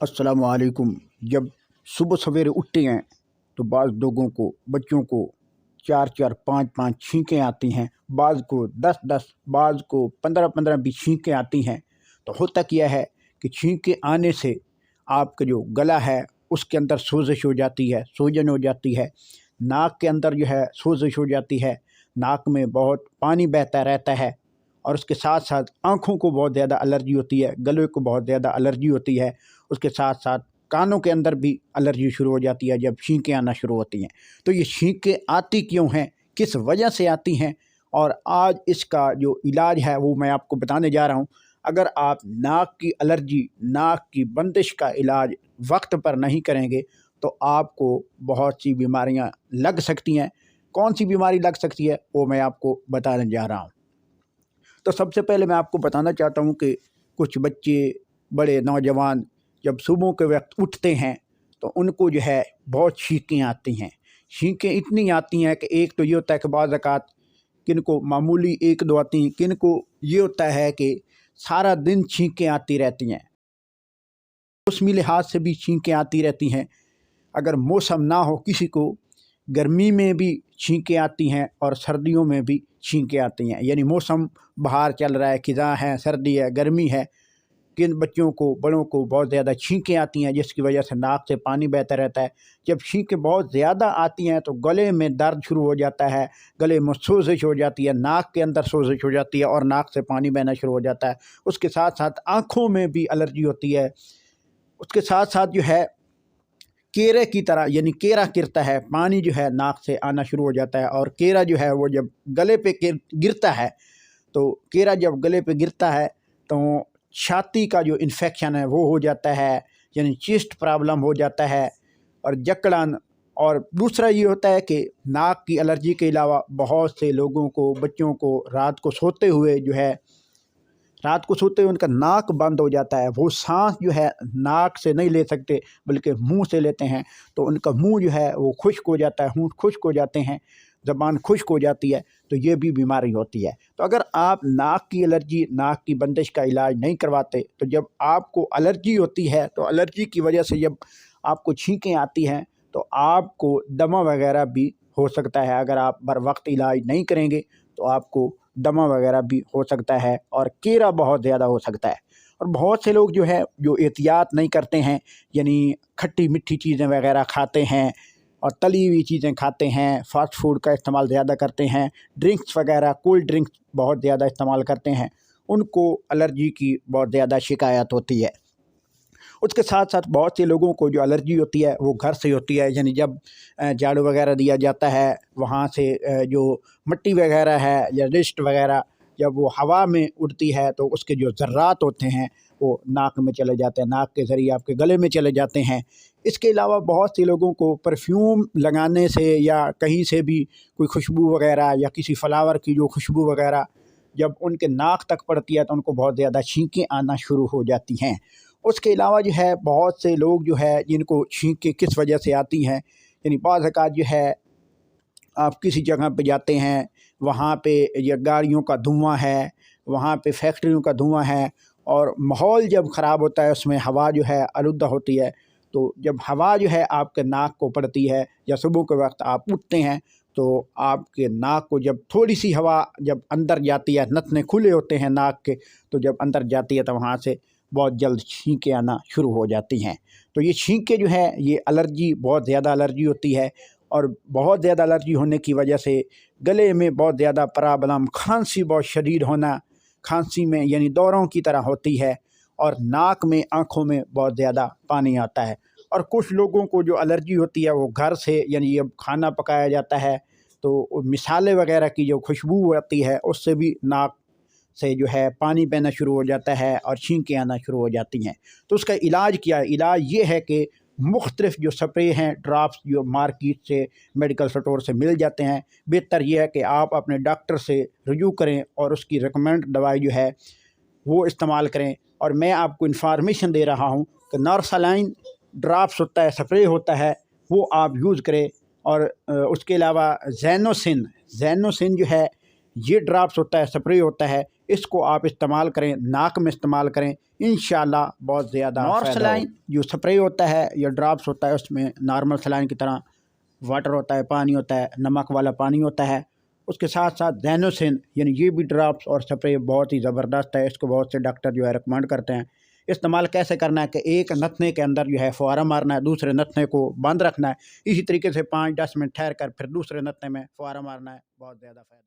अस्सलामुअलैकुम। जब सुबह सवेरे उठते हैं तो बाज़ लोगों को, बच्चों को 4-4, 5-5 छींकें आती हैं, बाज़ को 10-10, बाज़ को 15-15 भी छींकें आती हैं। तो होता क्या है कि छींकें आने से आपका जो गला है उसके अंदर सोजिश हो जाती है, सूजन हो जाती है, नाक के अंदर जो है सोजिश हो जाती है, नाक में बहुत पानी बहता रहता है, और उसके साथ साथ आँखों को बहुत ज़्यादा एलर्जी होती है, गले को बहुत ज़्यादा एलर्जी होती है। उसके साथ साथ कानों के अंदर भी एलर्जी शुरू हो जाती है जब छींकें आना शुरू होती हैं। तो ये छींकें आती क्यों हैं, किस वजह से आती हैं, और आज इसका जो इलाज है वो मैं आपको बताने जा रहा हूँ। अगर आप नाक की एलर्जी, नाक की बंदिश का इलाज वक्त पर नहीं करेंगे तो आपको बहुत सी बीमारियाँ लग सकती हैं। कौन सी बीमारी लग सकती है वो मैं आपको बताने जा रहा हूँ। तो सबसे पहले मैं आपको बताना चाहता हूँ कि कुछ बच्चे, बड़े नौजवान जब सुबह के वक्त उठते हैं तो उनको जो है बहुत छींकें आती हैं। छींकें इतनी आती हैं कि एक तो ये होता है कि बाज़ औक़ात किन को मामूली 1-2 आती हैं, किन को ये होता है कि सारा दिन छींकें आती रहती हैं। मौसमी लिहाज से भी छींकें आती रहती हैं। अगर मौसम ना हो, किसी को गर्मी में भी छींकें आती हैं और सर्दियों में भी छींकें आती हैं। यानी मौसम बाहर चल रहा है, ख़िज़ां है, सर्दी है, गर्मी है, किन बच्चों को, बड़ों को बहुत ज़्यादा छींकें आती हैं जिसकी वजह से नाक से पानी बहता रहता है। जब छींकें बहुत ज़्यादा आती हैं तो गले में दर्द शुरू हो जाता है, गले में सोजिश हो जाती है, नाक के अंदर सोजिश हो जाती है और नाक से पानी बहना शुरू हो जाता है। उसके साथ साथ आँखों में भी एलर्जी होती है। उसके साथ साथ जो है केरे की तरह, यानी केरा गिरता है, पानी जो है नाक से आना शुरू हो जाता है, और केरा जो है वो जब गले पे गिरता है तो केरा जब गले पे गिरता है तो छाती का जो इन्फेक्शन है वो हो जाता है, यानी चेस्ट प्रॉब्लम हो जाता है और जकड़न। और दूसरा ये होता है कि नाक की एलर्जी के अलावा बहुत से लोगों को, बच्चों को रात को सोते हुए उनका नाक बंद हो जाता है। वो सांस जो है नाक से नहीं ले सकते बल्कि मुंह से लेते हैं, तो उनका मुंह जो है वो खुश्क हो जाता है, होंठ खुश्क हो जाते हैं, ज़बान खुश्क हो जाती है। तो ये भी बीमारी होती है। तो अगर आप नाक की एलर्जी, नाक की बंदिश का इलाज नहीं करवाते तो जब आपको एलर्जी होती है तो एलर्जी की वजह से जब आपको छींकें आती हैं तो आपको दमा वगैरह भी हो सकता है। अगर आप बर वक्त इलाज नहीं करेंगे तो आपको दमा वगैरह भी हो सकता है और केरा बहुत ज़्यादा हो सकता है। और बहुत से लोग जो है जो एहतियात नहीं करते हैं, यानी खट्टी मीठी चीज़ें वगैरह खाते हैं और तली हुई चीज़ें खाते हैं, फ़ास्ट फूड का इस्तेमाल ज़्यादा करते हैं, ड्रिंक्स वगैरह, कोल्ड ड्रिंक्स बहुत ज़्यादा इस्तेमाल करते हैं, उनको एलर्जी की बहुत ज़्यादा शिकायत होती है। उसके साथ साथ बहुत से लोगों को जो एलर्जी होती है वो घर से होती है, यानी जब झाड़ू वगैरह दिया जाता है वहाँ से जो मिट्टी वगैरह है या डस्ट वगैरह जब वो हवा में उड़ती है तो उसके जो ज़र्रात होते हैं वो नाक में चले जाते हैं, नाक के ज़रिए आपके गले में चले जाते हैं। इसके अलावा बहुत से लोगों को परफ्यूम लगाने से या कहीं से भी कोई खुशबू वगैरह या किसी फ्लावर की जो खुशबू वगैरह जब उनके नाक तक पड़ती है तो उनको बहुत ज़्यादा छींकें आना शुरू हो जाती हैं। उसके अलावा जो है बहुत से लोग जो है जिनको छींकें किस वजह से आती हैं, यानी बाज़ औक़ात जो है आप किसी जगह पे जाते हैं, वहाँ पे या गाड़ियों का धुआं है, वहाँ पे फैक्ट्रियों का धुआं है, और माहौल जब ख़राब होता है उसमें हवा जो है आलूदा होती है। तो जब हवा जो है आपके नाक को पड़ती है या सुबह के वक्त आप उठते हैं तो आपके नाक को जब थोड़ी सी हवा जब अंदर जाती है, नथने खुले होते हैं नाक के, तो जब अंदर जाती है तो वहाँ से बहुत जल्द छींकें आना शुरू हो जाती हैं। तो ये छींकें जो है ये एलर्जी, बहुत ज़्यादा एलर्जी होती है, और बहुत ज़्यादा एलर्जी होने की वजह से गले में बहुत ज़्यादा प्रॉब्लम, खांसी बहुत शदीद होना, खांसी में यानी दौरों की तरह होती है, और नाक में, आँखों में बहुत ज़्यादा पानी आता है। और कुछ लोगों को जो एलर्जी होती है वो घर से, यानी जब खाना पकाया जाता है तो मिसाले वगैरह की जो खुशबू आती है उससे भी नाक से जो है पानी बहना शुरू हो जाता है और छींकें आना शुरू हो जाती हैं। तो उसका इलाज क्या है? इलाज ये है कि मुख्तलिफ़ जो स्प्रे हैं, ड्रॉप्स जो मार्केट से, मेडिकल स्टोर से मिल जाते हैं, बेहतर ये है कि आप अपने डॉक्टर से रुजू करें और उसकी रिकमेंड दवाई जो है वो इस्तेमाल करें। और मैं आपको इन्फॉर्मेशन दे रहा हूँ कि नॉर्सलाइन ड्रॉप्स होता है, स्प्रे होता है, वो आप यूज़ करें। और उसके अलावा ज़ैनोसिन जो है ये ड्रॉप्स होता है, स्प्रे होता है, इसको आप इस्तेमाल करें, नाक में इस्तेमाल करें, इंशाल्लाह बहुत ज़्यादा नॉर्मल सलाइन जो स्प्रे होता है या ड्रॉप्स होता है उसमें नॉर्मल सलाइन की तरह वाटर होता है, पानी होता है, नमक वाला पानी होता है। उसके साथ साथ ज़ैनोसिन यानी ये भी ड्रॉप्स और स्प्रे बहुत ही ज़बरदस्त है। इसको बहुत से डॉक्टर जो है रिकमेंड करते हैं। इस्तेमाल कैसे करना है कि एक नथने के अंदर जो है फुहारा मारना है, दूसरे नथने को बंद रखना है, इसी तरीके से 5-10 मिनट ठहर कर फिर दूसरे नथने में फुहारा मारना है। बहुत ज़्यादा फ़ायदा।